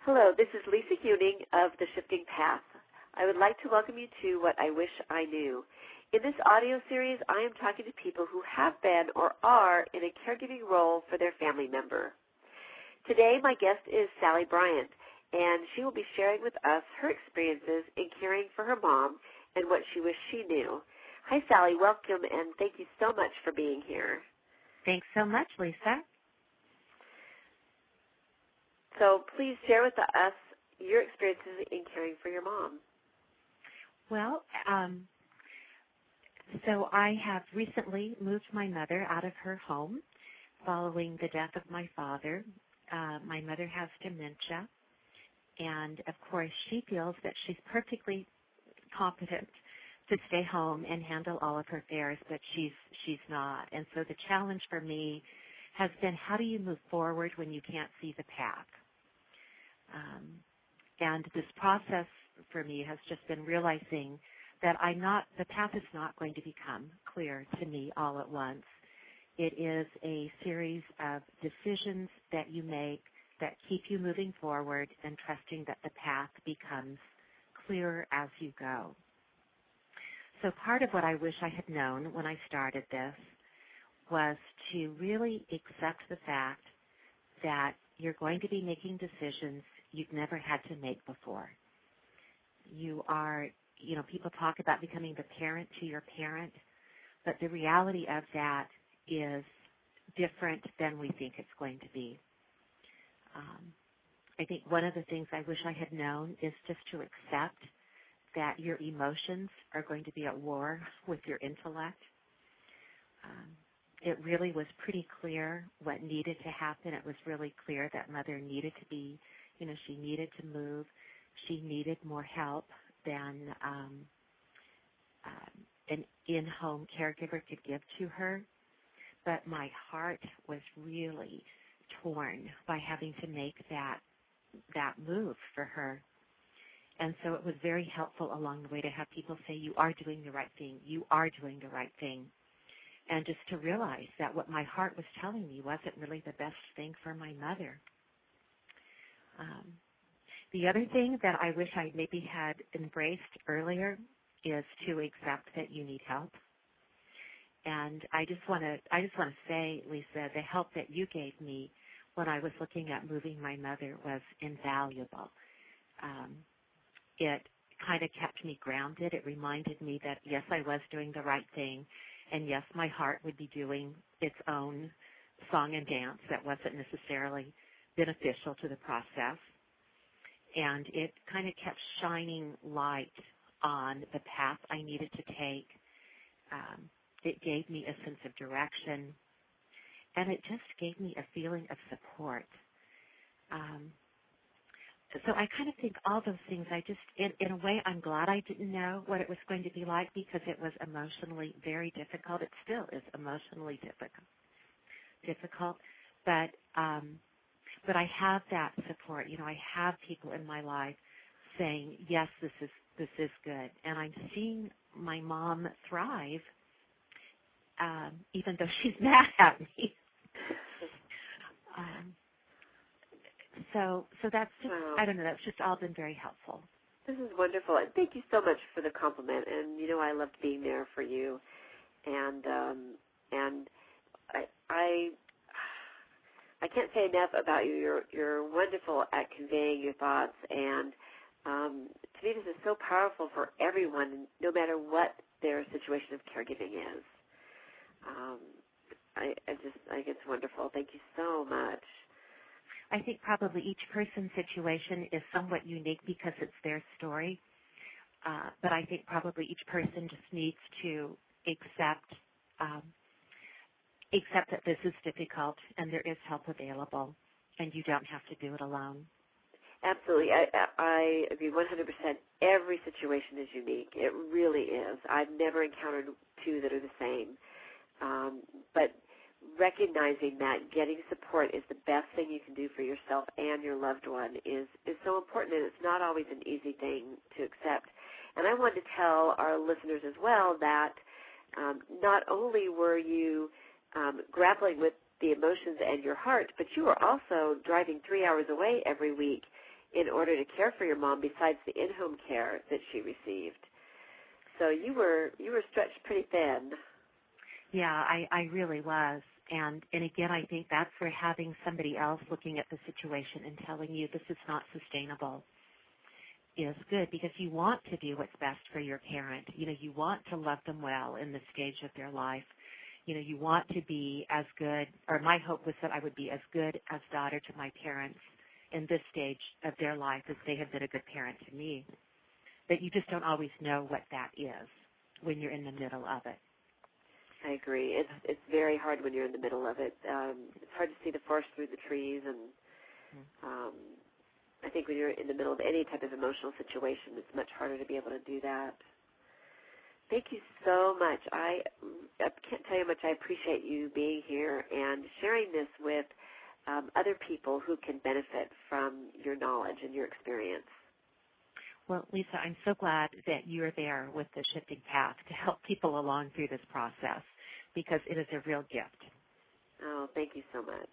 Hello, this is Lisa Huning of The Shifting Path. I would like to welcome you to What I Wish I Knew. In this audio series, I am talking to people who have been or are in a caregiving role for their family member. Today, my guest is Sally Bryant, and she will be sharing with us her experiences in caring for her mom and what she wished she knew. Hi, Sally. Welcome, and thank you so much for being here. Thanks so much, Lisa. So please share with us your experiences in caring for your mom. Well, so I have recently moved my mother out of her home following the death of my father. My mother has dementia, and of course she feels that she's perfectly competent to stay home and handle all of her affairs, but she's not. And so the challenge for me has been, how do you move forward when you can't see the path? And this process for me has just been realizing that the path is not going to become clear to me all at once. It is a series of decisions that you make that keep you moving forward and trusting that the path becomes clearer as you go. So part of what I wish I had known when I started this was to really accept the fact that you're going to be making decisions you've never had to make before. You are, people talk about becoming the parent to your parent, but the reality of that is different than we think it's going to be. I think one of the things I wish I had known is just to accept that your emotions are going to be at war with your intellect. It really was pretty clear what needed to happen. It was really clear that Mother needed to be, she needed to move. She needed more help than an in-home caregiver could give to her. But my heart was really torn by having to make that move for her. And so it was very helpful along the way to have people say, you are doing the right thing. You are doing the right thing. And just to realize that what my heart was telling me wasn't really the best thing for my mother. The other thing that I wish I maybe had embraced earlier is to accept that you need help. And I just want to say, Lisa, the help that you gave me when I was looking at moving my mother was invaluable. It kind of kept me grounded. It reminded me that, yes, I was doing the right thing, and yes, my heart would be doing its own song and dance that wasn't necessarily beneficial to the process. And it kind of kept shining light on the path I needed to take. It gave me a sense of direction, and it just gave me a feeling of support. So I kind of think all those things, in a way, I'm glad I didn't know what it was going to be like because it was emotionally very difficult. It still is emotionally difficult. But I have that support. I have people in my life saying, yes, this is good. And I'm seeing my mom thrive, even though she's mad at me. So that's just, Wow. I don't know, that's just all been very helpful. This is wonderful, and thank you so much for the compliment. And I loved being there for you, and I can't say enough about you. You're wonderful at conveying your thoughts, and to me, this is so powerful for everyone, no matter what their situation of caregiving is. I think it's wonderful. Thank you so much. I think probably each person's situation is somewhat unique because it's their story, but I think probably each person just needs to accept that this is difficult and there is help available, and you don't have to do it alone. Absolutely. I agree 100%. Every situation is unique. It really is. I've never encountered two that are the same. But recognizing that getting support is the best thing you can do for yourself and your loved one is so important, and it's not always an easy thing to accept. And I wanted to tell our listeners as well that not only were you grappling with the emotions and your heart, but you were also driving 3 hours away every week in order to care for your mom besides the in-home care that she received. So you were stretched pretty thin. Yeah, I really was. And again, I think that's where having somebody else looking at the situation and telling you this is not sustainable is good, because you want to do what's best for your parent. You know, you want to love them well in this stage of their life. You know, you want to be as good, or my hope was that I would be as good as daughter to my parents in this stage of their life as they have been a good parent to me. But you just don't always know what that is when you're in the middle of it. I agree. It's very hard when you're in the middle of it. It's hard to see the forest through the trees, and I think when you're in the middle of any type of emotional situation, it's much harder to be able to do that. Thank you so much. I can't tell you how much I appreciate you being here and sharing this with other people who can benefit from your knowledge and your experience. Well, Lisa, I'm so glad that you're there with the Shifting Path to help people along through this process, because it is a real gift. Oh, thank you so much.